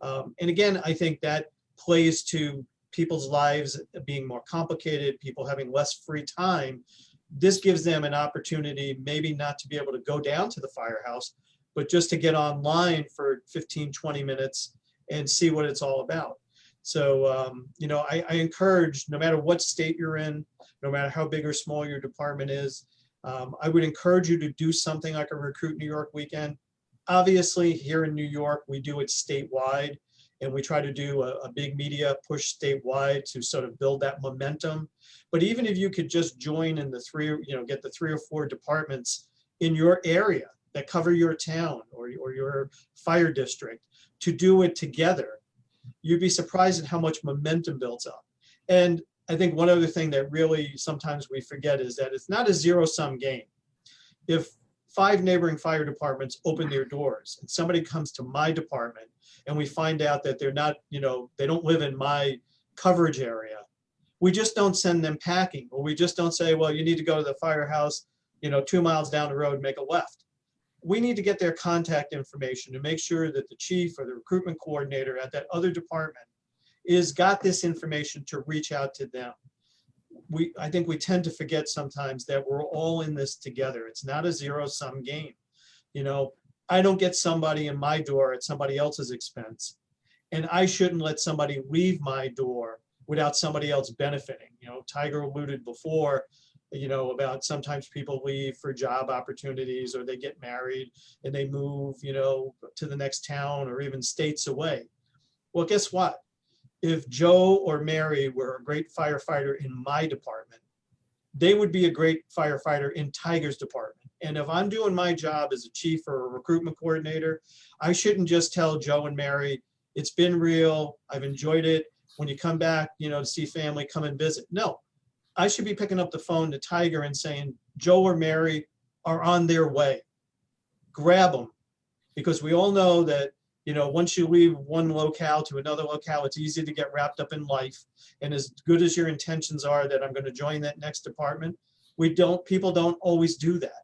And again, I think that plays to people's lives being more complicated, people having less free time. This gives them an opportunity maybe not to be able to go down to the firehouse, but just to get online for 15, 20 minutes and see what it's all about. So, I encourage, no matter what state you're in, no matter how big or small your department is, I would encourage you to do something like a Recruit New York weekend. Obviously, here in New York, we do it statewide, and we try to do a big media push statewide to sort of build that momentum. But even if you could just join in get the 3 or 4 departments in your area that cover your town or your fire district to do it together, you'd be surprised at how much momentum builds up. And I think one other thing that really sometimes we forget is that it's not a zero-sum game. If 5 neighboring fire departments open their doors and somebody comes to my department and we find out that they're not, they don't live in my coverage area, we just don't send them packing, or we just don't say, well, you need to go to the firehouse, 2 miles down the road, make a left. we need to get their contact information to make sure that the chief or the recruitment coordinator at that other department is got this information to reach out to them. I think we tend to forget sometimes that we're all in this together. It's not a zero-sum game. You know, I don't get somebody in my door at somebody else's expense, and I shouldn't let somebody leave my door without somebody else benefiting. You know, Tiger alluded before, you know, about sometimes people leave for job opportunities, or they get married and they move, you know, to the next town or even states away. Well, guess what? If Joe or Mary were a great firefighter in my department, they would be a great firefighter in Tiger's department. And if I'm doing my job as a chief or a recruitment coordinator, I shouldn't just tell Joe and Mary, it's been real, I've enjoyed it. When you come back, you know, to see family, come and visit. No, I should be picking up the phone to Tiger and saying, Joe or Mary are on their way. Grab them. Because we all know that, you know, once you leave one locale to another locale, it's easy to get wrapped up in life. And as good as your intentions are that I'm going to join that next department, people don't always do that.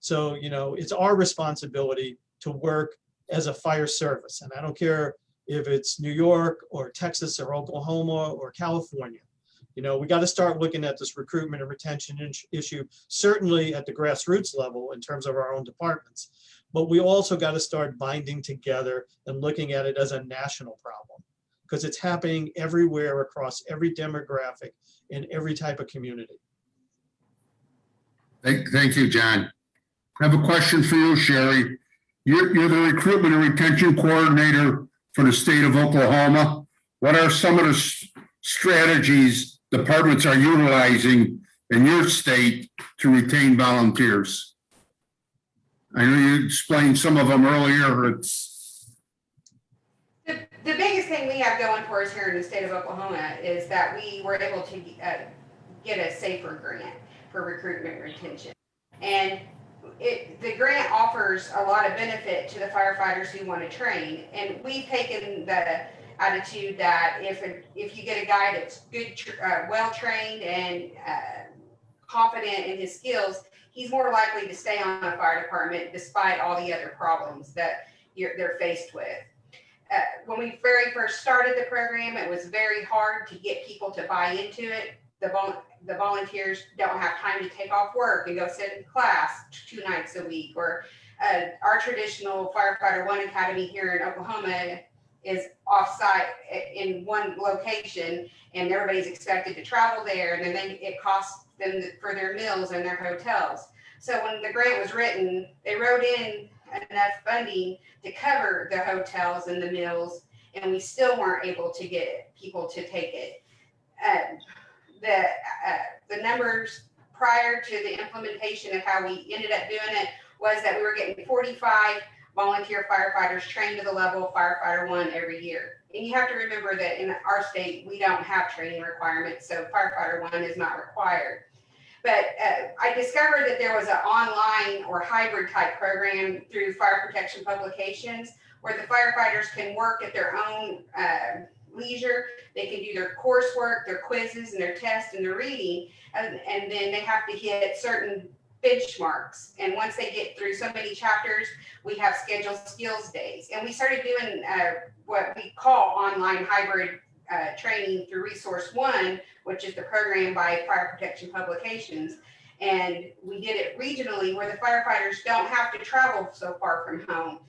So, you know, it's our responsibility to work as a fire service. And I don't care if it's New York or Texas or Oklahoma or California. You know, we got to start looking at this recruitment and retention issue, certainly at the grassroots level in terms of our own departments. But we also got to start binding together and looking at it as a national problem, because it's happening everywhere across every demographic and every type of community.
Thank you, John. I have a question for you, Sheri. You're the recruitment and retention coordinator for the state of Oklahoma. What are some of the strategies departments are utilizing in your state to retain volunteers? I know you explained some of them earlier.
The biggest thing we have going for us here in the state of Oklahoma is that we were able to get a SAFER grant for recruitment and retention. And the grant offers a lot of benefit to the firefighters who want to train. And we've taken the attitude that if you get a guy that's good, well-trained and confident in his skills, he's more likely to stay on a fire department despite all the other problems that they're faced with. When we very first started the program, it was very hard to get people to buy into it. The volunteers don't have time to take off work and go sit in class 2 nights a week. Or our traditional Firefighter 1 Academy here in Oklahoma is off-site in one location, and everybody's expected to travel there, and then it costs them for their meals and their hotels. So when the grant was written, they wrote in enough funding to cover the hotels and the meals, and we still weren't able to get people to take it. The numbers prior to the implementation of how we ended up doing it was that we were getting 45 volunteer firefighters trained to the level of Firefighter 1 every year. And you have to remember that in our state, we don't have training requirements, so Firefighter 1 is not required. But I discovered that there was an online or hybrid type program through Fire Protection Publications where the firefighters can work at their own leisure. They can do their coursework, their quizzes, and their tests and their reading, and then they have to hit certain benchmarks. And once they get through so many chapters, we have scheduled skills days. And we started doing what we call online hybrid training through Resource One, which is the program by Fire Protection Publications. And we did it regionally where the firefighters don't have to travel so far from home.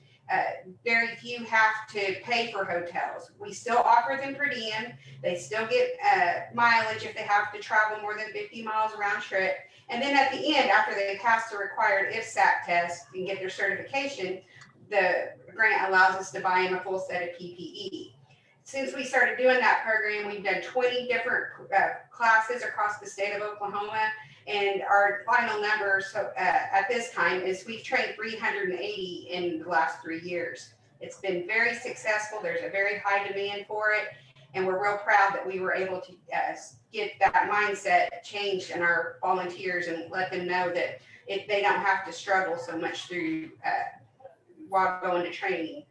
Very few have to pay for hotels. We still offer them per diem. They still get mileage if they have to travel more than 50 miles round trip. And then at the end, after they pass the required IFSAT test and get their certification, the grant allows us to buy them a full set of PPE. Since we started doing that program, we've done 20 different classes across the state of Oklahoma. And our final number at this time is we've trained 380 in the last 3 years. It's been very successful. There's a very high demand for it. And we're real proud that we were able to get that mindset changed in our volunteers and let them know that they don't have to struggle so much through while going to training.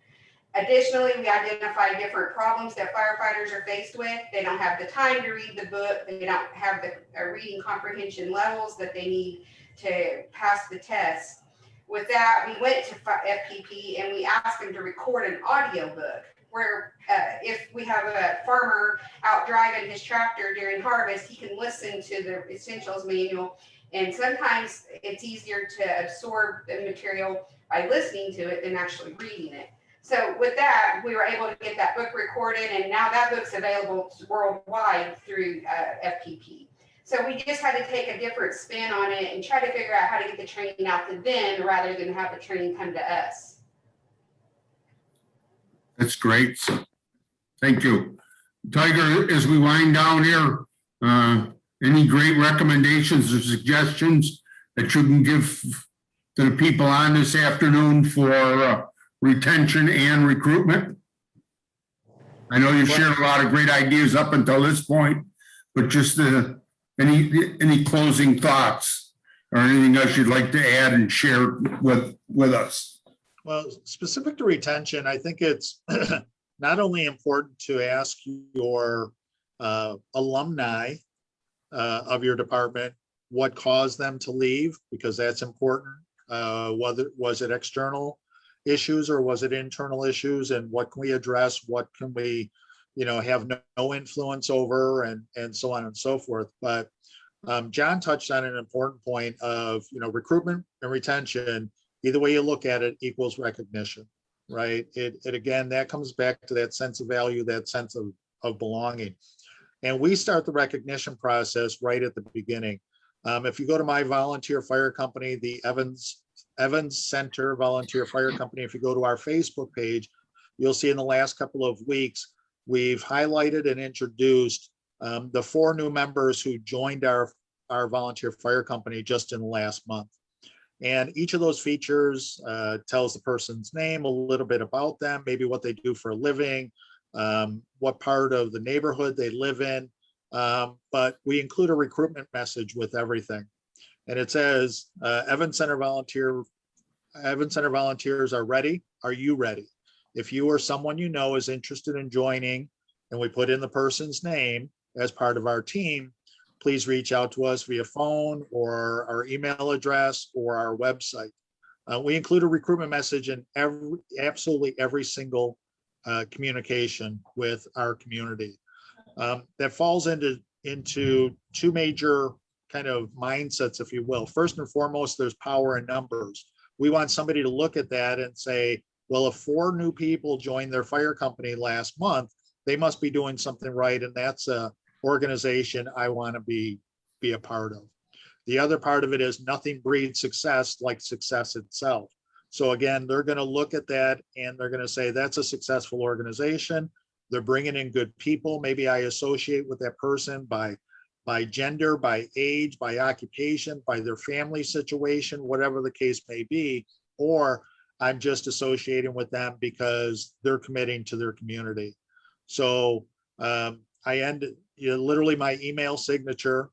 Additionally, we identify different problems that firefighters are faced with. They don't have the time to read the book. They don't have the reading comprehension levels that they need to pass the test. with that, we went to FPP and we asked them to record an audio book where if we have a farmer out driving his tractor during harvest, he can listen to the essentials manual. And sometimes it's easier to absorb the material by listening to it than actually reading it. So with that, we were able to get that book recorded, and now that book's available worldwide through FPP. So we just had to take a different spin on it and try to figure out how to get the training out to them rather than have the training come to us.
That's great. Thank you. Tiger, as we wind down here, any great recommendations or suggestions that you can give to the people on this afternoon for retention and recruitment? I know you shared a lot of great ideas up until this point, but just any closing thoughts or anything else you'd like to add and share with us?
Well, specific to retention, I think it's not only important to ask your alumni of your department what caused them to leave, because that's important. Whether was it external issues or was it internal issues, and what can we address? What can we, have no influence over, and so on and so forth. But John touched on an important point of, recruitment and retention. Either way you look at it equals recognition, right? It again, that comes back to that sense of value, that sense of belonging. And we start the recognition process right at the beginning. If you go to my volunteer fire company, the Evans Center Volunteer Fire Company, if you go to our Facebook page, you'll see in the last couple of weeks, we've highlighted and introduced the 4 new members who joined our volunteer fire company just in the last month. And each of those features tells the person's name, a little bit about them, maybe what they do for a living, what part of the neighborhood they live in. But we include a recruitment message with everything. And it says, Evans Center volunteers are ready. Are you ready? If you or someone you know is interested in joining, and we put in the person's name as part of our team, please reach out to us via phone or our email address or our website. We include a recruitment message in absolutely every single communication with our community. That falls into 2 major kind of mindsets, if you will. First and foremost, there's power in numbers. We want somebody to look at that and say, well, if 4 new people joined their fire company last month, they must be doing something right, and that's a organization I want to be a part of. The other part of it is nothing breeds success like success itself. So again, they're going to look at that and they're going to say that's a successful organization. They're bringing in good people. Maybe I associate with that person by gender, by age, by occupation, by their family situation, whatever the case may be, or I'm just associating with them because they're committing to their community. So literally my email signature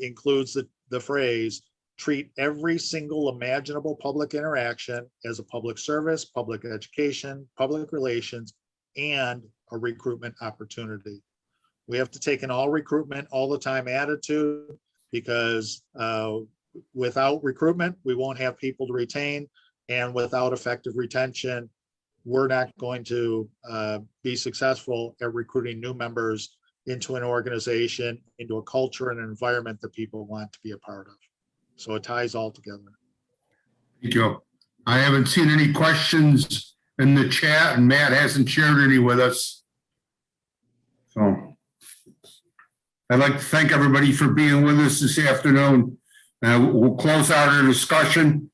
includes the phrase, treat every single imaginable public interaction as a public service, public education, public relations, and a recruitment opportunity. We have to take an all recruitment all the time attitude, because without recruitment, we won't have people to retain, and without effective retention, we're not going to be successful at recruiting new members into an organization, into a culture and an environment that people want to be a part of. So it ties all together.
Thank you. I haven't seen any questions in the chat, and Matt hasn't shared any with us. So I'd like to thank everybody for being with us this afternoon. We'll close out our discussion.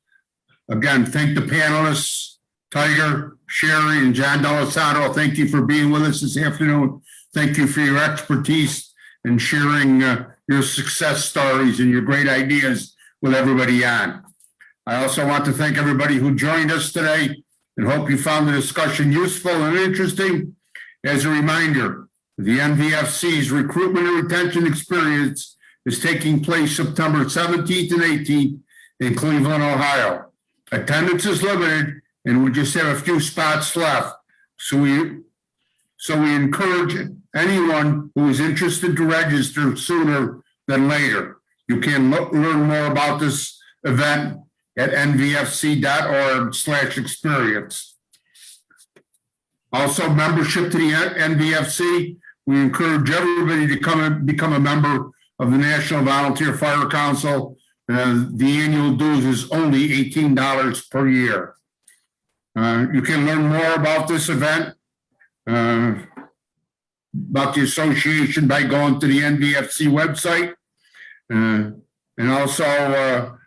Again, thank the panelists, Tiger, Sheri, and John D'Alessandro. Thank you for being with us this afternoon. Thank you for your expertise and sharing your success stories and your great ideas with everybody on. I also want to thank everybody who joined us today and hope you found the discussion useful and interesting. As a reminder, the NVFC's Recruitment and Retention Experience is taking place September 17th and 18th in Cleveland, Ohio. Attendance is limited and we just have a few spots left. So we encourage anyone who is interested to register sooner than later. You can learn more about this event at nvfc.org/experience. Also, membership to the NVFC, we encourage everybody to come and become a member of the National Volunteer Fire Council. The annual dues is only $18 per year. You can learn more about this event, about the association, by going to the NVFC website. And also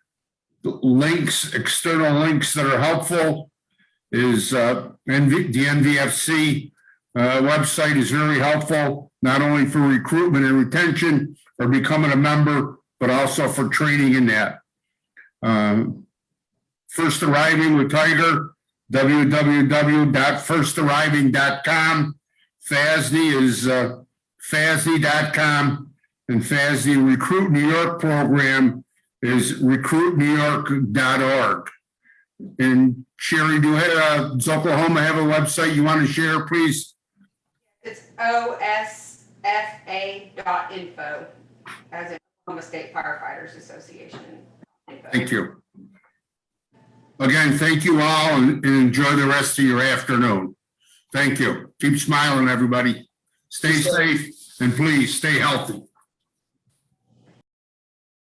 links, external links that are helpful is the NVFC website is very helpful, not only for recruitment and retention or becoming a member, but also for training in that. First Arriving with Tiger, www.firstarriving.com. FASD is FASD.com, and FASD Recruit New York program is recruitnewyork.org. And Sheri, does Oklahoma have a website you want to share, please?
It's osfa.info, as in Oklahoma State Firefighters Association. Info.
Thank you. Again, thank you all, and enjoy the rest of your afternoon. Thank you. Keep smiling, everybody. Stay safe, and please stay healthy.